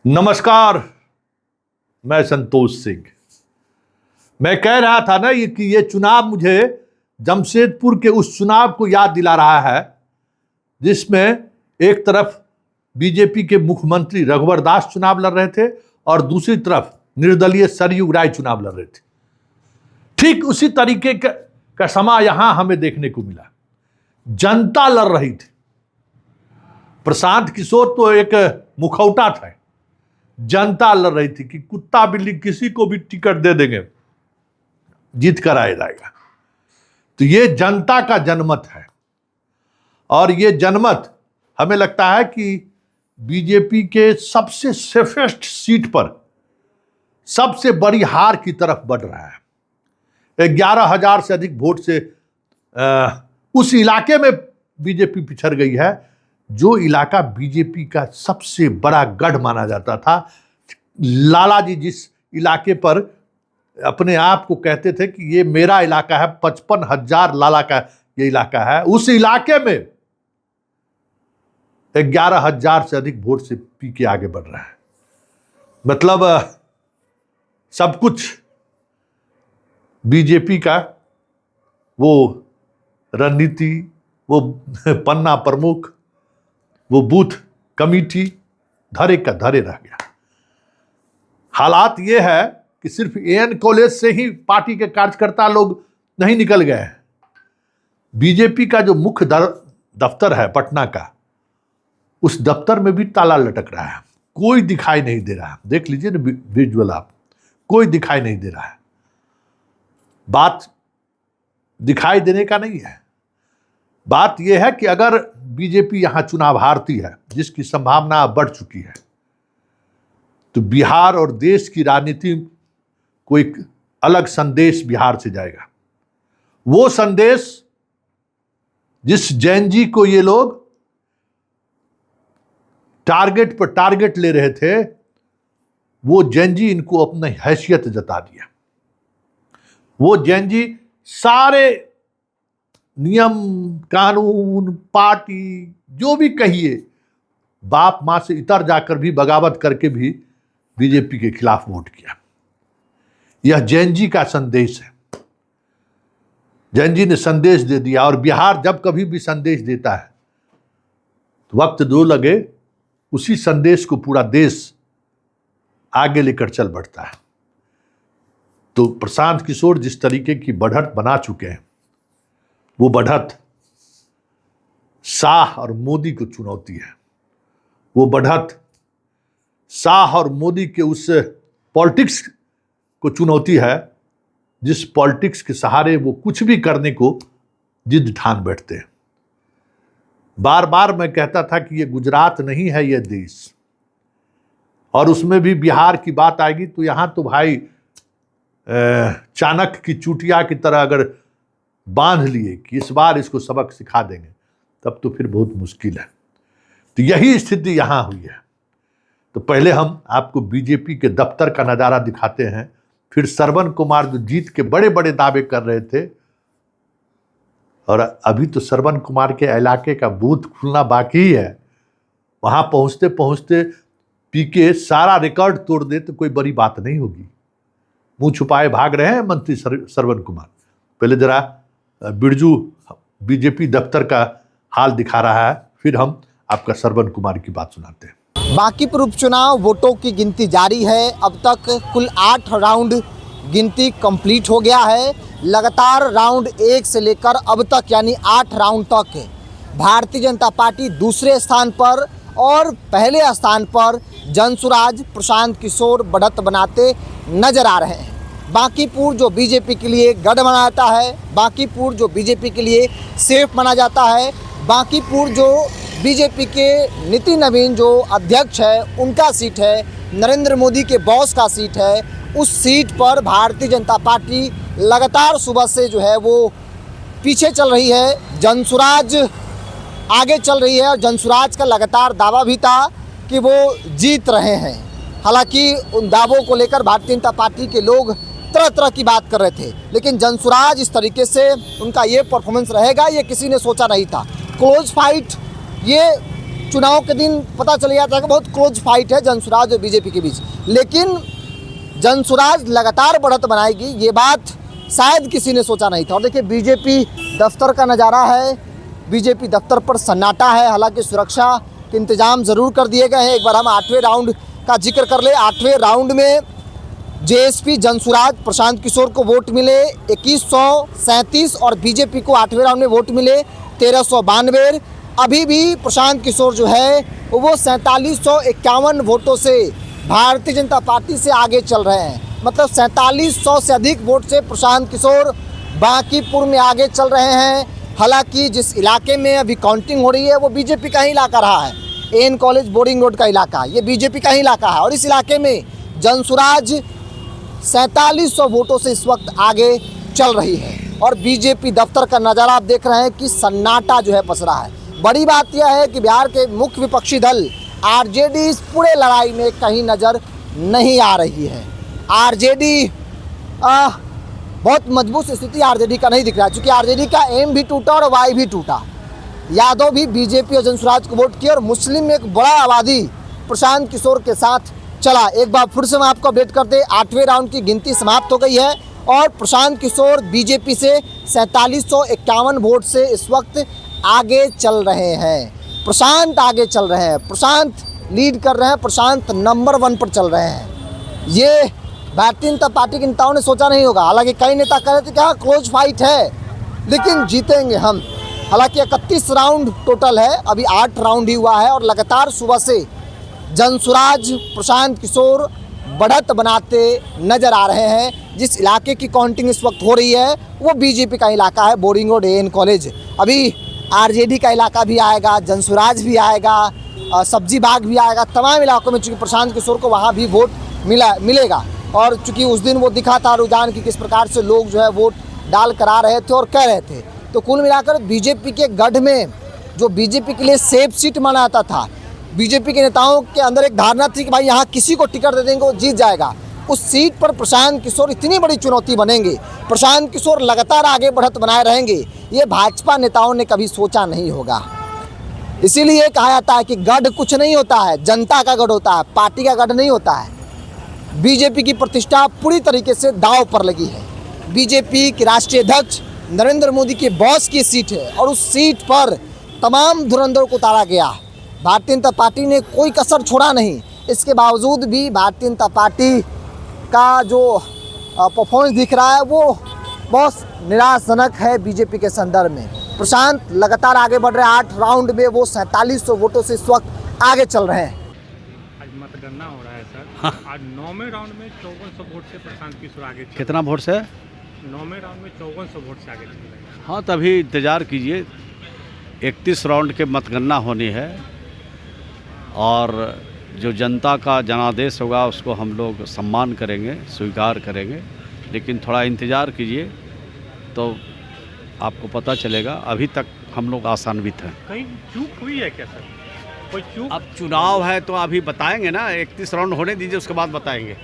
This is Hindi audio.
नमस्कार, मैं संतोष सिंह। मैं कह रहा था ना कि ये चुनाव मुझे जमशेदपुर के उस चुनाव को याद दिला रहा है जिसमें एक तरफ बीजेपी के मुख्यमंत्री रघुवर दास चुनाव लड़ रहे थे और दूसरी तरफ निर्दलीय सरयू राय चुनाव लड़ रहे थे। ठीक उसी तरीके का समा यहां हमें देखने को मिला। जनता लड़ रही थी। प्रशांत किशोर तो एक मुखौटा था, जनता लड़ रही थी कि कुत्ता बिल्ली किसी को भी टिकट दे देंगे, जीत कर आ जाएगा। तो ये जनता का जनमत है और ये जनमत हमें लगता है कि बीजेपी के सबसे सेफेस्ट सीट पर सबसे बड़ी हार की तरफ बढ़ रहा है। 11,000 से अधिक वोट से उस इलाके में बीजेपी पिछड़ गई है जो इलाका बीजेपी का सबसे बड़ा गढ़ माना जाता था। लाला जी जिस इलाके पर अपने आप को कहते थे कि ये मेरा इलाका है, 55,000 लाला का ये इलाका है, उस इलाके में 11,000 से अधिक वोट से पी के आगे बढ़ रहा है। मतलब सब कुछ बीजेपी का वो रणनीति, वो पन्ना प्रमुख, वो बूथ कमेटी धरे का धरे रह गया। हालात ये है कि सिर्फ एएन कॉलेज से ही पार्टी के कार्यकर्ता लोग नहीं निकल गए हैं। बीजेपी का जो मुख्य दफ्तर है पटना का, उस दफ्तर में भी ताला लटक रहा है, कोई दिखाई नहीं दे रहा है। देख लीजिए ना विजुअल आप, कोई दिखाई नहीं दे रहा है। बात दिखाई देने का नहीं है, बात यह है कि अगर बीजेपी यहां चुनाव हारती है, जिसकी संभावना बढ़ चुकी है, तो बिहार और देश की राजनीति को एक अलग संदेश बिहार से जाएगा। वो संदेश जिस जैन जी को ये लोग टारगेट पर टारगेट ले रहे थे, वो जैन जी इनको अपनी हैसियत जता दिया। वो जैन जी सारे नियम कानून पार्टी जो भी कहिए, बाप माँ से इतर जाकर भी बगावत करके भी बीजेपी के खिलाफ वोट किया। यह जैन जी का संदेश है। जैन जी ने संदेश दे दिया और बिहार जब कभी भी संदेश देता है तो वक्त दो लगे, उसी संदेश को पूरा देश आगे लेकर चल बढ़ता है। तो प्रशांत किशोर जिस तरीके की बढ़त बना चुके हैं, वो बढ़त शाह और मोदी को चुनौती है। वो बढ़त शाह और मोदी के उस पॉलिटिक्स को चुनौती है जिस पॉलिटिक्स के सहारे वो कुछ भी करने को जिद ठान बैठते हैं। बार बार मैं कहता था कि ये गुजरात नहीं है, ये देश, और उसमें भी बिहार की बात आएगी तो यहां तो भाई चाणक्य की चुटिया की तरह अगर बांध लिए कि इस बार इसको सबक सिखा देंगे, तब तो फिर बहुत मुश्किल है। तो यही स्थिति यहां हुई है। तो पहले हम आपको बीजेपी के दफ्तर का नज़ारा दिखाते हैं, फिर श्रवण कुमार जो जीत के बड़े बड़े दावे कर रहे थे, और अभी तो श्रवण कुमार के इलाके का बूथ खुलना बाकी ही है। वहां पहुंचते पहुंचते पीके सारा रिकॉर्ड तोड़ दे तो कोई बड़ी बात नहीं होगी। मुंह छुपाए भाग रहे हैं मंत्री श्रवण कुमार। पहले जरा बिरजू बीजेपी दफ्तर का हाल दिखा रहा है, फिर हम आपका श्रवण कुमार की बात सुनाते हैं। बांकीपुर उपचुनाव वोटों की गिनती जारी है। अब तक कुल 8 राउंड गिनती कंप्लीट हो गया है। लगातार राउंड 1 से लेकर अब तक यानी 8 राउंड तक भारतीय जनता पार्टी दूसरे स्थान पर और पहले स्थान पर जनसुराज प्रशांत किशोर बढ़त बनाते नजर आ रहे हैं। बांकीपुर जो बीजेपी के लिए गढ़ माना जाता है, बांकीपुर जो बीजेपी के लिए सेफ माना जाता है, बांकीपुर जो बीजेपी के नितिन नवीन जो अध्यक्ष है उनका सीट है, नरेंद्र मोदी के बॉस का सीट है, उस सीट पर भारतीय जनता पार्टी लगातार सुबह से जो है वो पीछे चल रही है। जनसुराज आगे चल रही है और जनसुराज का लगातार दावा भी था कि वो जीत रहे हैं। हालांकि उन दावों को लेकर भारतीय जनता पार्टी के लोग तरह तरह की बात कर रहे थे, लेकिन जनसुराज इस तरीके से उनका ये परफॉर्मेंस रहेगा ये किसी ने सोचा नहीं था। क्लोज फाइट ये चुनाव के दिन पता चल जाता है कि बहुत क्लोज फाइट है जनसुराज और बीजेपी के बीच, लेकिन जनसुराज लगातार बढ़त बनाएगी ये बात शायद किसी ने सोचा नहीं था। और देखिए बीजेपी दफ्तर का नज़ारा है, बीजेपी दफ्तर पर सन्नाटा है, हालांकि सुरक्षा के इंतजाम ज़रूर कर दिए गए हैं। एक बार हम 8वें राउंड का जिक्र कर ले। 8वें राउंड में जेएसपी जनसुराज प्रशांत किशोर को वोट मिले 2137 और बीजेपी को 8वें राउंड में वोट मिले 1392। अभी भी प्रशांत किशोर जो है वो 4751 वोटों से भारतीय जनता पार्टी से आगे चल रहे हैं। मतलब 4700 से अधिक वोट से प्रशांत किशोर बांकीपुर में आगे चल रहे हैं। हालांकि जिस इलाके में अभी काउंटिंग हो रही है वो बीजेपी का ही इलाका रहा है, एन कॉलेज बोर्डिंग रोड का इलाका, ये बीजेपी का ही इलाका है। और इस इलाके में जनसुराज 4700 वोटों से इस वक्त आगे चल रही है। और बीजेपी दफ्तर का नज़ारा आप देख रहे हैं कि सन्नाटा जो है पसरा है। बड़ी बात यह है कि बिहार के मुख्य विपक्षी दल आरजेडी इस पूरे लड़ाई में कहीं नज़र नहीं आ रही है। आरजेडी बहुत मजबूत स्थिति आरजेडी का नहीं दिख रहा है, क्योंकि आरजेडी का एम भी टूटा और वाई भी टूटा। यादव भी बीजेपी और जनसुराज को वोट किया और मुस्लिम में एक बड़ा आबादी प्रशांत किशोर के साथ चला। एक बार फिर से मैं आपको अपडेट कर दे, 8वें राउंड की गिनती समाप्त हो गई है और प्रशांत किशोर बीजेपी से 4751 वोट से इस वक्त आगे चल रहे हैं। प्रशांत आगे चल रहे हैं, प्रशांत लीड कर रहे हैं, प्रशांत नंबर 1 पर चल रहे हैं। ये भारतीय जनता पार्टी के नेताओं ने सोचा नहीं होगा। हालांकि कई नेता कह रहे थे कि हाँ क्लोज फाइट है लेकिन जीतेंगे हम। हालांकि 31 राउंड टोटल है, अभी 8 राउंड ही हुआ है और लगातार सुबह से जनसुराज प्रशांत किशोर बढ़त बनाते नजर आ रहे हैं। जिस इलाके की काउंटिंग इस वक्त हो रही है वो बीजेपी का इलाका है, बोर्डिंग रोड एन कॉलेज। अभी आरजेडी का इलाका भी आएगा, जनसुराज भी आएगा, सब्जी बाग भी आएगा। तमाम इलाकों में चूँकि प्रशांत किशोर को वहाँ भी वोट मिलेगा। और चूँकि उस दिन वो दिखा था रुझान की किस प्रकार से लोग जो है वोट डाल कर आ रहे थे और कह रहे थे। तो कुल मिलाकर बीजेपी के गढ़ में जो बीजेपी के लिए सेफ सीट माना जाता था, बीजेपी के नेताओं के अंदर एक धारणा थी कि भाई यहाँ किसी को टिकट दे देंगे वो जीत जाएगा, उस सीट पर प्रशांत किशोर इतनी बड़ी चुनौती बनेंगे, प्रशांत किशोर लगातार आगे बढ़त बनाए रहेंगे, ये भाजपा नेताओं ने कभी सोचा नहीं होगा। इसीलिए कहा जाता है कि गढ़ कुछ नहीं होता है, जनता का गढ़ होता है, पार्टी का गढ़ नहीं होता है। बीजेपी की प्रतिष्ठा पूरी तरीके से दांव पर लगी है। बीजेपी के राष्ट्रीय अध्यक्ष नरेंद्र मोदी के बॉस की सीट है और उस सीट पर तमाम धुरंधरों को उतारा गया। भारतीय जनता पार्टी ने कोई कसर छोड़ा नहीं। इसके बावजूद भी भारतीय जनता पार्टी का जो परफॉर्मेंस दिख रहा है वो बहुत निराशजनक है बीजेपी के संदर्भ में। प्रशांत लगातार आगे बढ़ रहे हैं, 8 राउंड में वो 4700 वोटों से इस वक्त आगे चल रहे हैं। आज मतगणना हो रहा है सर। हाँ। आज 9वें राउंड में 5400 वोट से प्रशांत किशोर आगे चल। कितना वोट से? 9वें राउंड में 5400 वोट से आगे चल रहे हैं। हाँ, तभी इंतज़ार कीजिए, 31 राउंड के मतगणना होनी है और जो जनता का जनादेश होगा उसको हम लोग सम्मान करेंगे, स्वीकार करेंगे। लेकिन थोड़ा इंतज़ार कीजिए तो आपको पता चलेगा। अभी तक हम लोग आशान्वित हैं। कहीं चूक हुई है क्या सर? कोई चूक? अब चुनाव है तो अभी बताएंगे ना, 31 राउंड होने दीजिए उसके बाद बताएंगे।